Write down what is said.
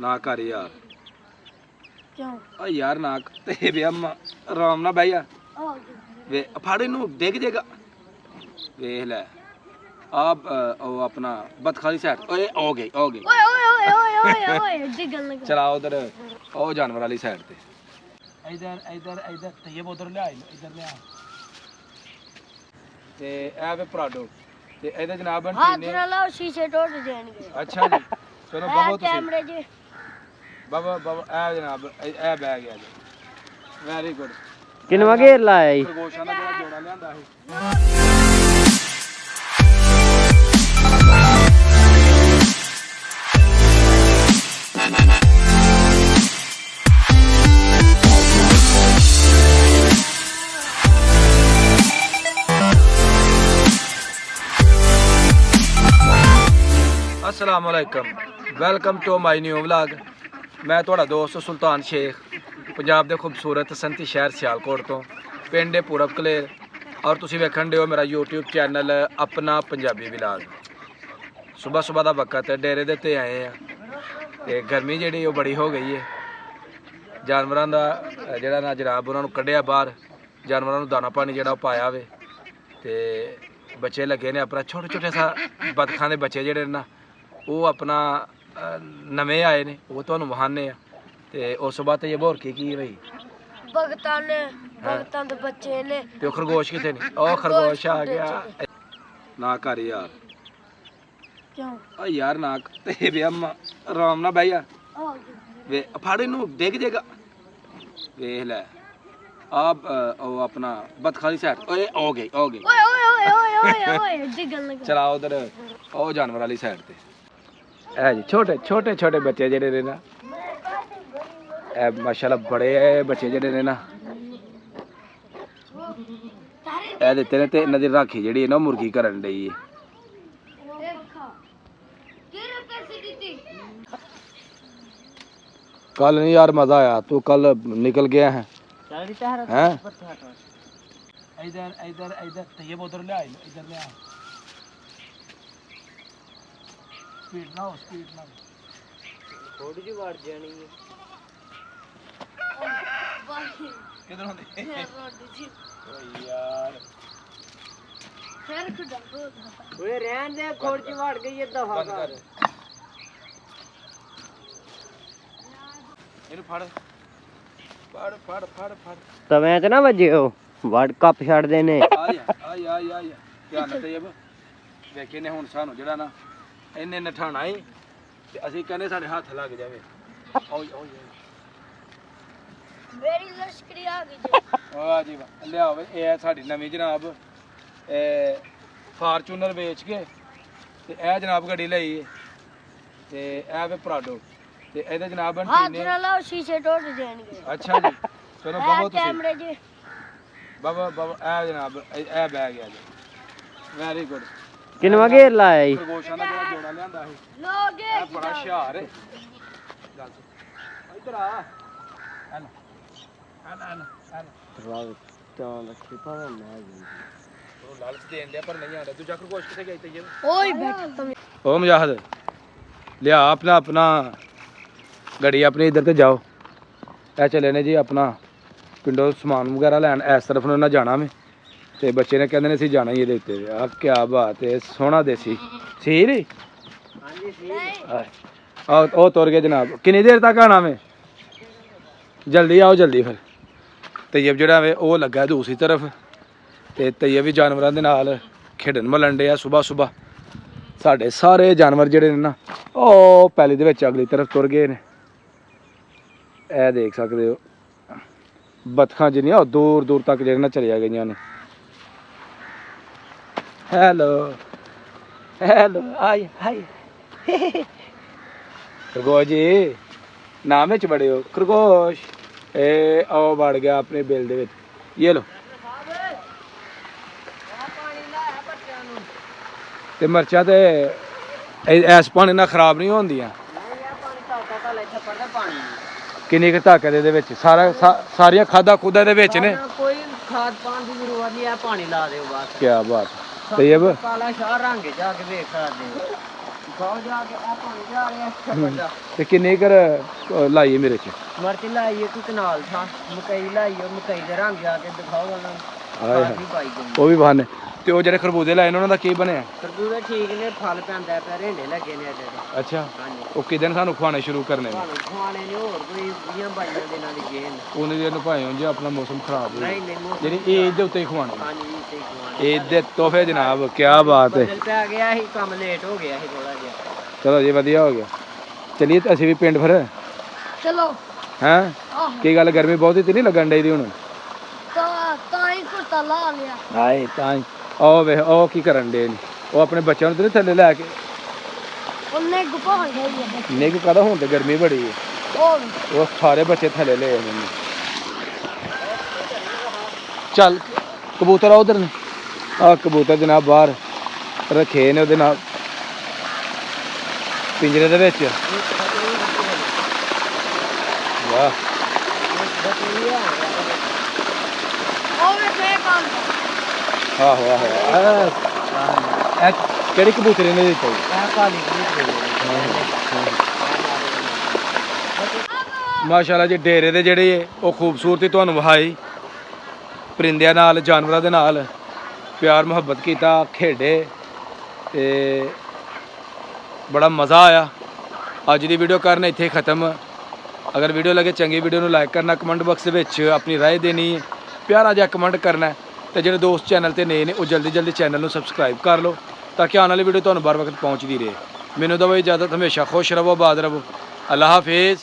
ना कर यार। क्यों? ओ यार ना ते वे आराम ना बह जा। वे फड़ इनू डिग जेगा। वेख लै आप अपना बतखाली साइड ओए हो गई ओए ओए ओए ओए ओए डिगन लगा। चला उधर ओ जानवर वाली साइड ते इधर इधर इधर ते ये उधर ले आई इधर ले आ ते ए वे प्राडो ते इधर जनाब हाथ ना लाओ शीशे टूट जाएंगे। अच्छा जी चलो बहुत कैमरे जी बाबा बाबा ए जनाब ए बैग है वेरी गुड किनवा घेर लाया ई खरगोशां दा जेड़ा जोड़ा लियांदा है अस्सलाम वालेकुम welcome to my new vlog. मैं थोड़ा दोस्त सुल्तान शेख पंजाब के खूबसूरत संती शहर सियालकोट तो पिंड पूरब कलेर और तुसी वेखण दे हो मेरा यूट्यूब चैनल अपना पंजाबी व्लॉग। सुबह सुबह का वक्त है डेरे दे ते आए हैं ते गर्मी जी बड़ी हो गई है। जानवरों का जोड़ा ना जनाब उन्होंने कढ़िया बाहर जानवरों दाना पानी जो पाया वे ते बच्चे लगे ने अपना छोटे छोटे सा बतखां के बच्चे जोड़े ना वो अपना नवे आए ने वो तुहानू वहाने ते उस बात ये बोर की भाई भगतां दे बच्चे ने ते खरगोश किथे ने ओ खरगोश आ गया ना कर यार। क्यों? ओ यार ना ते वे आराम ना बह जा। वे फड़ इनू डिग जेगा। वेख लै आप अपना बतखाली साइड ओए हो गई ओए ओए ओए ओए ओए डिगन लगा। चला उधर ओ जानवर वाली साइड ते है जी छोटे छोटे छोटे बच्चे जेडे ने ना ए माशाल्लाह बड़े बच्चे जेडे ने ना ए दित्ते ने ते इन्हां दी राखी जेड़ी है ना मुर्गी करन डई है। कल नहीं यार मजा आया तू कल निकल गया है हैं इधर इधर इधर ते ये उधर ले आई इधर ले आ स्पीड ना हो थोड़ी जी वाड़ जानी है किधर होंदे यार खैर खुदा ओए रहन दे खोड़ च वाड़ गई ये दफा कर ਇਹਨੂੰ ਫੜ ਫੜ ਫੜ ਫੜ ਫੜ ਤਵੇਂ ਤੇ ਨਾ ਵੱਜਿਓ ਵੜ ਕੱਪ ਛੱਡਦੇ ਨੇ ਆ ਜਾ ਆ ਜਾ ਆ ਜਾ ਧਿਆਨ ਨਾਲ ਤੇਬ ਵੇਖੇ ਨੇ ਹੁਣ ਸਾਨੂੰ ਜਿਹੜਾ ਨਾ ਇਹਨੇ ਨਠਾਣਾ ਹੀ ਤੇ ਅਸੀਂ ਕਹਿੰਦੇ ਸਾਡੇ ਹੱਥ ਲੱਗ ਜਾਵੇ ਓਏ ਓਏ ਮੇਰੀ ਲਸ਼ਕਰੀ ਆ ਗਈ ਜੀ। ਵਾਹ ਜੀ ਵਾਹ ਲਿਆਓ ਵੇ ਇਹ ਸਾਡੀ ਨਵੀਂ ਜਨਾਬ ਇਹ ਫਾਰਚੂਨਰ ਵੇਚ ਕੇ ਤੇ ਇਹ ਜਨਾਬ ਗੱਡੀ ਲਈ ਤੇ ਇਹ ਵੇ ਪ੍ਰਾਡੋ ਤੇ ਇਹਦੇ ਜਨਾਬ हाथ ਆਂਟੀ ਨੇ ना लाओ शीशे टूट जाएंगे। ਅੱਛਾ ਜੀ ਚਲੋ ਬਹੁਤ ਤੁਸੀਂ कैमरे जी ਬਾਬਾ ਬਾਬਾ ਇਹ ਜਨਾਬ ਇਹ ਬੈਗ ਹੈ ਜੀ ਵੈਰੀ ਗੁੱਡ ਕਿਨਵਾ ਘੇਰ ਲਾਇਆ ਈ ਖਰਗੋਸ਼ਾਂ ਦਾ ਜਿਹੜਾ ਜੋੜਾ ਲਿਆਂਦਾ ਸੀ लोगे ਇਹ ਬੜਾ ਹੁਸ਼ਿਆਰ ਹੈ ਗੱਲ ਸੁਣ ਇੱਧਰ ਆ ਹਲ ਹਲ ਹਲ ਚਾਂ ਰੱਖੀ ਭਾਵੇਂ ਮੈਂ ਉਹ ਲਾਲਚ ਦੇਣ ਦਿਆ ਪਰ ਨਹੀਂ ਆ ਰਿਹਾ ਦੂਜਾ ਖਰਗੋਸ਼ ਕਿੱਥੇ ਗਿਆ ਤੇ ओए बैठ तुम ओ मुजाहिद लिया अपना अपना गड्डी अपनी इधर ते जाओ ए चले ने जी अपना पिंडों समान वगैरह लैन इस तरफ ने जाना में ते बच्चे ने कहते ने असीं जाना ही ਇਹਦੇ ਉੱਤੇ ਆ क्या बात है सोहना देसी सी नी ਹਾਂਜੀ ਠੀਕ आ ओ तुर गए जनाब कितनी देर तक आना में जल्दी आओ जल्दी फिर तैयब ਜਿਹੜਾ ਵੇ ਉਹ ਲੱਗਾ ਦੂਸਰੀ ਤਰਫ ਤੇ ਤੈयब ਵੀ ਜਾਨਵਰਾਂ ਦੇ ਨਾਲ ਖੇਡਣ ਮਲਣ ਡੇ ਆ ਸੁਬਾ ਸੁਬਾ ਸਾਡੇ ਸਾਰੇ ਜਾਨਵਰ ਜਿਹੜੇ ਨੇ ਨਾ ਉਹ ਪੈਲੀ ਦੇ ਵਿੱਚ ਅਗਲੀ ਤਰਫ ਤੁਰ ਗਏ ਨੇ। ਇਹ ਦੇਖ ਸਕਦੇ ਹੋ ਬਤਖਾਂ ਜਿਹੜੀਆਂ ਉਹ ਦੂਰ ਦੂਰ ਤੱਕ ਜਿਹੜੇ ਨਾ ਚਲੀਆਂ ਗਈਆਂ ਨੇ। ਹੈਲੋ ਹੈਲੋ ਆਈ ਹਾਈ ਖਰਗੋਸ਼ ਜੀ ਨਾਮ ਵਿੱਚ ਬੜੇ ਹੋ ਖਰਗੋਸ਼ ਇਹ ਆਓ ਵੜ ਗਿਆ ਆਪਣੇ ਬਿੱਲ ਦੇ ਵਿੱਚ ਇਹ ਲੋ ਤੇ ਮਿਰਚਾਂ ਤੇ ਐਸ ਪਾਣੀ ਨਾਲ ਖਰਾਬ ਨਹੀਂ ਹੁੰਦੀਆਂ। ਕਿੰਨੀ ਕੁ ਤਾਕਤ ਇਹਦੇ ਵਿੱਚ ਸਾਰੀਆਂ ਖਾਦਾਂ ਖੁਦਾ ਦੇ ਵਿੱਚ ਨੇ ਕੋਈ ਖਾਦ ਪਾਣ ਦੀ ਜ਼ਰੂਰਤ ਨਹੀਂ ਆ ਪਾਣੀ ਲਾ ਦਿਓ ਬਸ ਕੀ ਬਾਤ ਤੈयब ਕਾਲਾ ਸ਼ਾਹ ਰੰਗ ਜਾ ਕੇ ਵੇਖ ਸਕਦੇ ਖਾਓ ਜਾ ਕੇ ਆ ਪਾਣੀ ਜਾ ਰਿਹਾ ਵੱਡਾ ਤੇ ਕਿੰਨੇ ਕਰ ਲਾਈਏ ਮੇਰੇ ਚ ਮਿਰਚ ਲਾਈ ਇੱਕ ਕਨਾਲ ਥਾਂ ਮਕਈ ਲਾਈ ਉਹ ਮਕਈ ਦੇ ਰੰਗ ਆ ਕੇ ਦਿਖਾਓ ਉਹਨਾਂ ਨੂੰ ਹਾਏ ਖਾਦ ਵੀ ਪਾਈ ਜਾਂਦੀ ਉਹ ਵੀ ਬਹਾਨੇ ਤੇ ਉਹ ਜਿਹੜੇ ਖਰਬੂਜੇ ਲਾਏ ਨੇ ਉਹਨਾਂ ਦਾ ਕੀ ਬਣਿਆ ਖਰਬੂਜ਼ੇ ਠੀਕ ਨੇ ਫਲ ਪੈਂਦਾ ਪਿਆ ਰੇਂਡੇ ਲੱਗੇ ਨੇ ਅੱਡੇ ਅੱਛਾ ਹਾਂਜੀ ਉਹ ਕਿਦਨ ਸਾਨੂੰ ਖਵਾਣੇ ਸ਼ੁਰੂ ਕਰਨੇ ਨੇ ਤੁਹਾਨੂੰ ਖਵਾਣੇ ਨੇ ਹੋਰ ਕੋਈ 20-22 ਦਿਨਾਂ ਦੀ ਗੇਨ ਉਹਨੇ ਜੇ ਭਾਵੇਂ ਜੇ ਆਪਣਾ ਮੌਸਮ ਖਰਾਬ ਹੋ ਨਹੀਂ ਨਹੀਂ ਮੌਸਮ ਜਿਹੜੀ ਏਜ ਦੇ ਉੱਤੇ ਹੀ ਖਵਾਣੇ ਹਾਂਜੀ ਤੇ ਖਵਾਣੇ ਏਜ ਦੇ ਤੋਹਫੇ ਜਨਾਬ ਕੀ ਬਾਤ ਹੈ ਬਦਲ ਪੈ ਗਿਆ ਸੀ ਕੰਮ ਲੇਟ ਹੋ ਗਿਆ ਸੀ ਥੋੜਾ ਜਿਹਾ ਚਲੋ ਜੀ ਵਧੀਆ ਹੋ ਗਿਆ ਚਲਿਏ ਤੇ ਅਸੀਂ ਵੀ ਪਿੰਡ ਫਿਰ ਚਲੋ ਹੈਂ ਆਹ ਕੀ ਗੱਲ ਗਰਮੀ ਬਹੁਤ ਹੀ ਨਹੀਂ ਲੱਗਣ ਡਈ ਦੀ ਹੁਣ ਤਾਂ ਹੀ ਕੁਰਤਾ ਲਾ ਲਿਆ ਹਾਏ ਤਾਂ ਉਹ ਵੇ ਉਹ ਕੀ ਕਰਨ ਡੇ ਨੇ ਉਹ ਆਪਣੇ ਬੱਚਿਆਂ ਨੂੰ ਤੇ ਨੀ ਥੱਲੇ ਲੈ ਕੇ ਉਹਨੇ ਗੁਪਾ ਹੋ ਗਈ ਨਿੱਘ ਕਾਹਦਾ ਹੁਣ ਤੇ ਗਰਮੀ ਬੜੀ ਹੈ ਉਹ ਸਾਰੇ ਬੱਚੇ ਥੱਲੇ ਲੈ ਆਏ ਨੇ ਚੱਲ ਕਬੂਤਰ ਆ ਉਧਰ ਨੇ ਆ ਕਬੂਤਰ ਜਨਾਬ ਬਾਹਰ ਰੱਖੇ ਨੇ ਉਹਦੇ ਨਾਲ ਪਿੰਜਰੇ ਦੇ ਵਿੱਚ ਵਾਹ ਉਹ ਵੇਖੇ ਕੰਮ ਆਹੋ ਆਹੋ ਇਹ ਕਿਹੜੀ ਕਬੂਤਰੀ ਨੇ ਦਿੱਤਾ ਜੀ? ਆ ਕਾਲੀ ਕਬੂਤਰੀ ਮਾਸ਼ਾਅੱਲਾ ਜੀ ਡੇਰੇ ਦੇ ਜਿਹੜੇ ਉਹ ਖੂਬਸੂਰਤੀ ਤੁਹਾਨੂੰ ਵਿਖਾਈ ਪਰਿੰਦਿਆਂ ਨਾਲ ਜਾਨਵਰਾਂ ਦੇ ਨਾਲ ਪਿਆਰ ਮੁਹੱਬਤ ਕੀਤਾ ਖੇਡੇ ਤੇ ਬੜਾ ਮਜ਼ਾ ਆਇਆ ਅੱਜ ਦੀ ਵੀਡੀਓ ਕਰਨ ਇੱਥੇ ਖਤਮ ਅਗਰ ਵੀਡੀਓ ਲੱਗੇ ਚੰਗੀ ਵੀਡੀਓ ਨੂੰ ਲਾਈਕ ਕਰਨਾ ਕਮੈਂਟ ਬਾਕਸ ਦੇ ਵਿੱਚ ਆਪਣੀ ਰਾਏ ਦੇਣੀ ਪਿਆਰਾ ਜਿਹਾ ਕਮੈਂਟ ਕਰਨਾ ਤੇ ਜਿਹੜੇ ਦੋਸਤ ਚੈਨਲ ਤੇ ਨਏ ਨੇ ਉਹ ਜਲਦੀ ਚੈਨਲ ਨੂੰ ਸਬਸਕ੍ਰਾਈਬ ਕਰ ਲਓ ਤਾਂ ਕਿ ਆਉਣ ਵਾਲੀ ਵੀਡੀਓ ਤੁਹਾਨੂੰ ਬਾਰ ਵਕਤ ਪਹੁੰਚਦੀ ਰਹੇ ਮੈਨੂੰ ਦਵੋ ਇਜਾਜ਼ਤ ਹਮੇਸ਼ਾ ਖੁਸ਼ ਰਹੋ ਆਬਾਦ ਰਹੋ ਅੱਲਾ ਹਾਫਿਜ਼